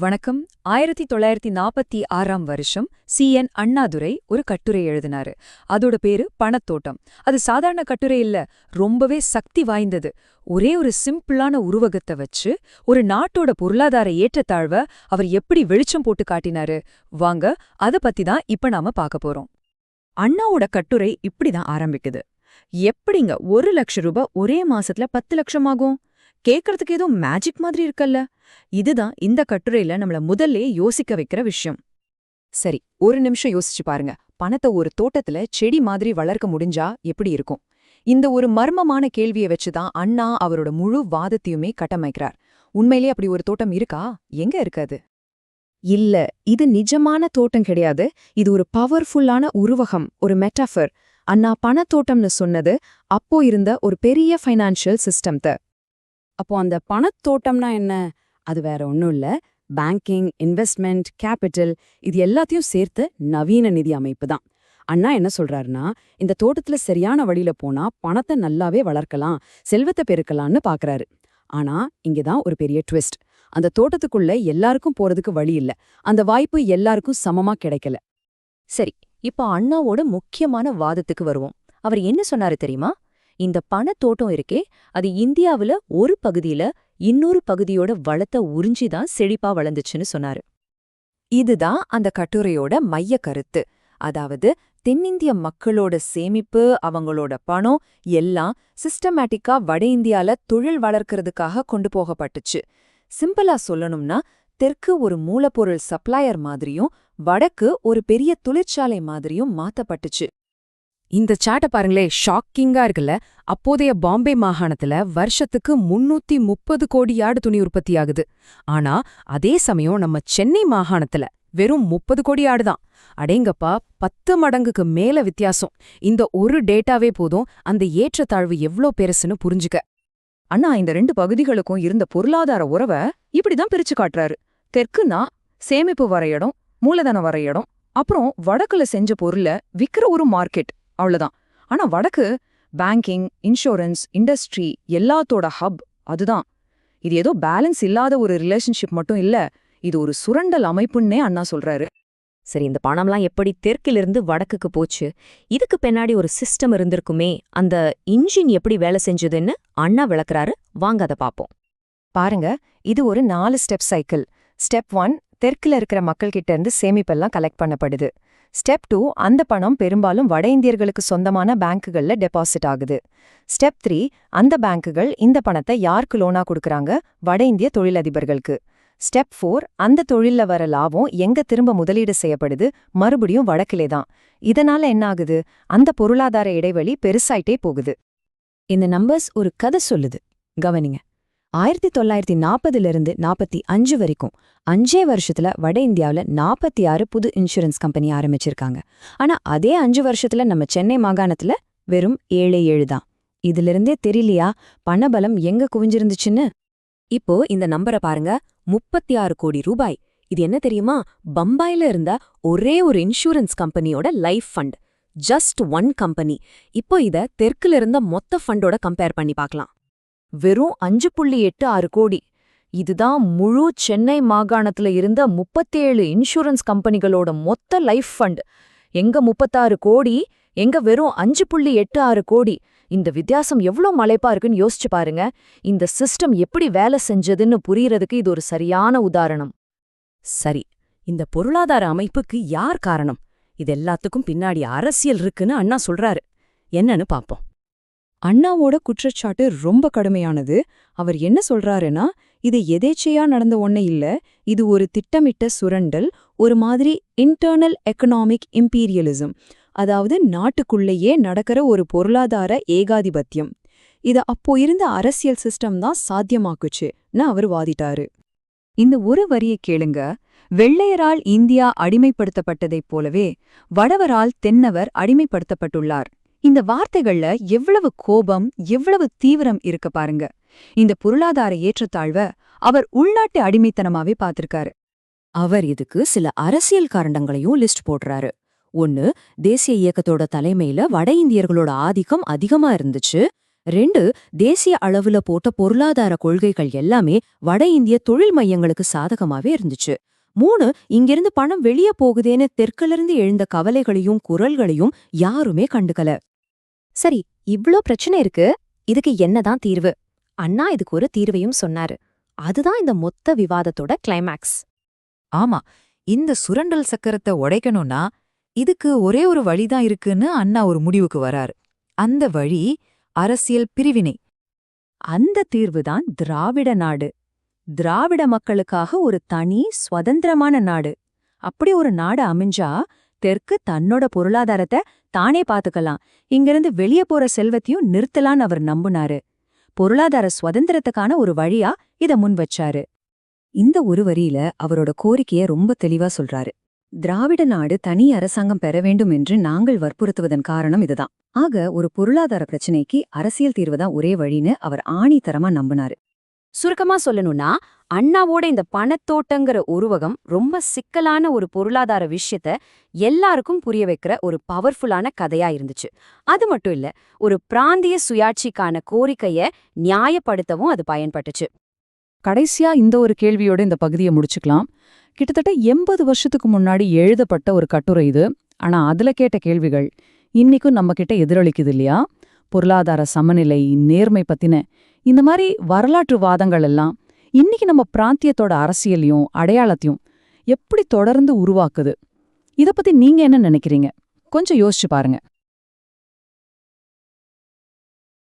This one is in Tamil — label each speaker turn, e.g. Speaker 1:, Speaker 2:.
Speaker 1: வணக்கம். 1946ஆம் வருஷம் சி.என். அண்ணாதுரை ஒரு கட்டுரை எழுதினாரு. அதோட பேரு பணத்தோட்டம். அது சாதாரண கட்டுரை இல்ல, ரொம்பவே சக்தி வாய்ந்தது. ஒரே ஒரு சிம்பிளான உருவகத்தை வச்சு ஒரு நாட்டோட பொருளாதார ஏற்றத்தாழ்வ அவர் எப்படி வெளிச்சம் போட்டு காட்டினாரு. வாங்க, அத பத்தி தான் இப்ப நாம பார்க்க போறோம்.
Speaker 2: அண்ணாவோட கட்டுரை இப்படிதான் ஆரம்பிக்குது. எப்படிங்க 1,00,000 ரூபாய் ஒரே மாசத்துல 10 லட்சம் ஆகும்? கேக்குறதுக்கு ஏதோ மேஜிக் மாதிரி இருக்கல்ல. இதுதான் இந்த கட்டுரையில நம்மள முதல்ல யோசிக்க வைக்கிற விஷயம்.
Speaker 1: சரி, ஒரு நிமிஷம் யோசிச்சு பாருங்க. பணத்தை ஒரு தோட்டத்துல செடி மாதிரி வளர்க்க முடிஞ்சா எப்படி இருக்கும்? இந்த ஒரு மர்மமான கேள்வியை வச்சுதான் அண்ணா அவரோட முழு வாதத்தையுமே கட்டமைக்கிறார். உண்மையிலே அப்படி ஒரு தோட்டம் இருக்கா? எங்க இருக்காது?
Speaker 2: இல்ல, இது நிஜமான தோட்டம் கிடையாது. இது ஒரு பவர்ஃபுல்லான உருவகம், ஒரு மெட்டாஃபர். அண்ணா பணத்தோட்டம்னு சொன்னது அப்போ இருந்த ஒரு பெரிய ஃபைனான்ஷியல் சிஸ்டம்த. அப்போ அந்த பணத்தோட்டம்னா என்ன? அது வேற ஒன்றும் இல்ல, பேங்கிங், இன்வெஸ்ட்மெண்ட், கேபிட்டல், இது எல்லாத்தையும் சேர்த்து நவீன நிதி அமைப்பு தான். அண்ணா என்ன சொல்றாருன்னா, இந்த தோட்டத்துல சரியான வழியில போனா பணத்தை நல்லாவே வளர்க்கலாம், செல்வத்தை பெருக்கலாம்னு பாக்குறாரு. ஆனா இங்கதான் ஒரு பெரிய ட்விஸ்ட். அந்த தோட்டத்துக்குள்ள எல்லாருக்கும் போறதுக்கு வழி இல்ல. அந்த வாய்ப்பு எல்லாருக்கும் சமமா கிடைக்கல.
Speaker 3: சரி, இப்போ அண்ணாவோட முக்கியமான வாதத்துக்கு வருவோம். அவர் என்ன சொன்னாரு தெரியுமா? இந்த பணத்தோட்டம் இருக்கே, அது இந்தியாவுல ஒரு பகுதியில இன்னொரு பகுதியோட வளத்தை உறிஞ்சிதான் செழிப்பா வளர்ந்துச்சுன்னு சொன்னாரு.
Speaker 1: இதுதான் அந்த கட்டுரையோட மைய கருத்து. அதாவது தென்னிந்திய மக்களோட சேமிப்பு, அவங்களோட பணம் எல்லாம் சிஸ்டமேட்டிக்கா வட இந்தியால தொழில் வளர்க்கறதுக்காக கொண்டு போகப்பட்டுச்சு. சிம்பிளா சொல்லணும்னா, தெற்கு ஒரு மூலப்பொருள் சப்ளையர் மாதிரியும் வடக்கு ஒரு பெரிய தொழிற்சாலை மாதிரியும் மாத்தப்பட்டுச்சு.
Speaker 2: இந்த சாட்ட பாருங்களே, ஷாக்கிங்கா இருக்குல்ல. அப்போதைய பாம்பே மாகாணத்துல வருஷத்துக்கு 330 கோடி யார்டு துணி உற்பத்தி ஆகுது. ஆனா அதே சமயம் நம்ம சென்னை மாகாணத்துல வெறும் 30 கோடி யார்டு தான். அடேங்கப்பா, 10 மடங்குக்கு மேல வித்தியாசம். இந்த ஒரு டேட்டாவே போதும் அந்த ஏற்றத்தாழ்வு எவ்ளோ பெருசுன்னு புரிஞ்சுக்க.
Speaker 1: அண்ணா இந்த ரெண்டு பகுதிகளுக்கும் இருந்த பொருளாதார உறவை இப்படிதான் பிரிச்சு காட்டுறாரு. தெற்குன்னா சேமிப்பு வர இடம், மூலதனம் வர இடம், அப்புறம் வடக்குல செஞ்ச பொருளை விக்கிற ஒரு மார்க்கெட், அவ்வளவுதான். ஆனா வடக்கு பேங்கிங், இன்சூரன்ஸ், இண்டஸ்ட்ரி எல்லாத்தோட ஹப் அதுதான். இது ஏதோ பேலன்ஸ் இல்லாத ஒரு ரிலேஷன்ஷிப் மட்டும் இல்ல, இது ஒரு சுரண்டல் அமைப்புன்னே அண்ணா சொல்றாரு.
Speaker 3: சரி, இந்த பணம்லாம் எப்படி தெற்கிலிருந்து வடக்குக்கு போச்சு? இதுக்கு பின்னாடி ஒரு சிஸ்டம் இருந்திருக்குமே, அந்த இன்ஜின் எப்படி வேலை செஞ்சதுன்னு அண்ணா விளக்குறாரு. வாங்க அதை பாப்போம்.
Speaker 1: பாருங்க, இது ஒரு 4 ஸ்டெப் சைக்கிள். ஸ்டெப் 1, தெற்குல இருக்கிற மக்கள் கிட்ட இருந்து சேமிப்பெல்லாம் கலெக்ட் பண்ணப்படுது. ஸ்டெப் 2, அந்த பணம் பெரும்பாலும் வட இந்தியர்களுக்கு சொந்தமான பேங்குகள்ல டெபாசிட் ஆகுது. ஸ்டெப் 3, அந்த பேங்குகள் இந்த பணத்தை யாருக்கு லோனா கொடுக்கறாங்க? வட இந்திய தொழிலதிபர்களுக்கு. ஸ்டெப் 4, அந்த தொழில்ல வர லாபம் எங்க திரும்ப முதலீடு செய்யப்படுது? மறுபடியும் வடக்கிலே தான். இதனால என்ன ஆகுது? அந்த பொருளாதார இடைவெளி பெருசாயிட்டே போகுது.
Speaker 2: இந்த நம்பர்ஸ் ஒரு கதை சொல்லுது, கவனிங்க. 1940லிருந்து 45 வரைக்கும் 5 வருஷத்துல வட இந்தியாவுல 46 புது இன்சூரன்ஸ் கம்பெனி ஆரம்பிச்சிருக்காங்க. ஆனா அதே 5 வருஷத்துல நம்ம சென்னை மாகாணத்துல வெறும் 7 தான். இதிலிருந்தே தெரியலையா பணபலம் எங்க குவிஞ்சிருந்துச்சுன்னு?
Speaker 3: இப்போ இந்த நம்பரை பாருங்க, 36 கோடி ரூபாய். இது என்ன தெரியுமா? பம்பாயில இருந்த ஒரே ஒரு இன்சூரன்ஸ் கம்பெனியோட life fund. Just one company. இப்போ இத தெற்குல இருந்த மொத்த ஃபண்டோட கம்பேர் பண்ணி பார்க்கலாம்.
Speaker 2: வெறும் 5.86 கோடி. இதுதான் முழு சென்னை மாகாணத்துல இருந்த 37 இன்சூரன்ஸ் கம்பெனிகளோட மொத்த லைஃப் ஃபண்ட். எங்க 36 கோடி, எங்க வெறும் 5.86 கோடி. இந்த வித்தியாசம் எவ்ளோ மலைப்பா இருக்குன்னு யோசிச்சு பாருங்க. இந்த சிஸ்டம் எப்படி வேலை செஞ்சதுன்னு புரியறதுக்கு இது ஒரு சரியான உதாரணம்.
Speaker 3: சரி, இந்த பொருளாதார அமைப்புக்கு யார் காரணம்? இது எல்லாத்துக்கும் பின்னாடி அரசியல் இருக்குன்னு அண்ணா சொல்றாரு. என்னன்னு பாப்போம்.
Speaker 2: அண்ணாவோட குற்றச்சாட்டு ரொம்ப கடுமையானது. அவர் என்ன சொல்றாருன்னா, இது எதேச்சையா நடந்த ஒண்ணு இல்ல, இது ஒரு திட்டமிட்ட சுரண்டல், ஒரு மாதிரி இன்டர்னல் எக்கனாமிக் இம்பீரியலிசம். அதாவது நாட்டுக்குள்ளேயே நடக்கிற ஒரு பொருளாதார ஏகாதிபத்தியம். இத அப்போ இருந்த அரசியல் சிஸ்டம் தான் சாத்தியமாக்குச்சுன்னு அவர் வாதிட்டாரு.
Speaker 1: இந்த ஒரு வரியை கேளுங்க. வெள்ளையரால் இந்தியா அடிமைப்படுத்தப்பட்டதைப் போலவே வடவரால் தென்னவர் அடிமைப்படுத்தப்பட்டுள்ளார். இந்த வார்த்தைகள்ல எவ்வளவு கோபம், எவ்வளவு தீவிரம் இருக்கு பாருங்க. இந்த பொருளாதார ஏற்றத்தாழ்வ அவர் உள்நாட்டு அடிமைத்தனமாவே பார்த்திருக்காரு.
Speaker 3: அவர் இதுக்கு சில அரசியல் காரணங்களையும் லிஸ்ட் போடுறாரு. ஒன்னு, தேசிய இயக்கத்தோட தலைமையில வட இந்தியர்களோட ஆதிக்கம் அதிகமா இருந்துச்சு. 2 தேசிய அளவுல போட்ட பொருளாதார கொள்கைகள் எல்லாமே வட இந்திய தொழில் மையங்களுக்கு சாதகமாவே இருந்துச்சு. 3 இங்கிருந்து பணம் வெளியே போகுதேன்னு தெற்கிலிருந்து எழுந்த கவலைகளையும் குரல்களையும் யாருமே கண்டுக்கல. சரி, இவ்ளோ பிரச்சனை இருக்கு, இதுக்கு என்னதான் தீர்வு? அண்ணா இதுக்கு ஒரு தீர்வையும் சொன்னாரு. அதுதான் இந்த மொத்த விவாதத்தோட கிளைமாக்ஸ்.
Speaker 4: ஆமா, இந்த சுரண்டல் சக்கரத்தை உடைக்கணும்னா இதுக்கு ஒரே ஒரு வழிதான் இருக்குன்னு அண்ணா ஒரு முடிவுக்கு வராரு. அந்த வழி அரசியல் பிரிவினை.
Speaker 3: அந்த தீர்வுதான் திராவிட நாடு. திராவிட மக்களுக்காக ஒரு தனி சுதந்திரமான நாடு. அப்படி ஒரு நாடு அமைஞ்சா தெற்கு தன்னோட பொருளாதாரத்தை தானே பாத்துக்கலாம், இங்கிருந்து வெளியே போற செல்வத்தையும் நிறுத்தலான்னு அவர் நம்புனாரு. பொருளாதார சுதந்திரத்துக்கான ஒரு வழியா இத முன் வச்சாரு. இந்த ஒரு வரியில அவரோட கோரிக்கைய ரொம்ப தெளிவா சொல்றாரு. திராவிட நாடு தனி அரசாங்கம் பெற வேண்டும் என்று நாங்கள் வற்புறுத்துவதன் காரணம் இதுதான். ஆக ஒரு பொருளாதார பிரச்சனைக்கு அரசியல் தீர்வுதான் ஒரே வழின்னு அவர் ஆணித்தரமா நம்பினாரு. சுருக்கமா சொல்லணும்னா, அண்ணாவோட இந்த பணத்தோட்டங்கிற உருவகம் ரொம்ப சிக்கலான ஒரு பொருளாதார விஷயத்த எல்லாருக்கும் புரிய வைக்கிற ஒரு பவர்ஃபுல்லான கதையா இருந்துச்சு. அது மட்டும் இல்ல, ஒரு பிராந்திய சுயாட்சிக்கான கோரிக்கைய நியாயப்படுத்தவும் அது பயன்பட்டுச்சு.
Speaker 5: கடைசியா இந்த ஒரு கேள்வியோட இந்த பகுதியை முடிச்சுக்கலாம். கிட்டத்தட்ட 80 வருஷத்துக்கு முன்னாடி எழுதப்பட்ட ஒரு கட்டுரை இது. ஆனா அதுல கேட்ட கேள்விகள் இன்னிக்கும் நம்ம கிட்ட எதிரொலிக்குது இல்லையா? பொருளாதார சமநிலை, நேர்மை பத்தின இந்த மாதிரி வரலாற்று வாதங்கள் எல்லாம் இன்னைக்கு நம்ம பிராந்தியத்தோட அரசியலையும் அடையாளத்தையும் எப்படி தொடர்ந்து உருவாக்குது? இத பத்தி நீங்க என்ன நினைக்கிறீங்க? கொஞ்சம் யோசிச்சு பாருங்க.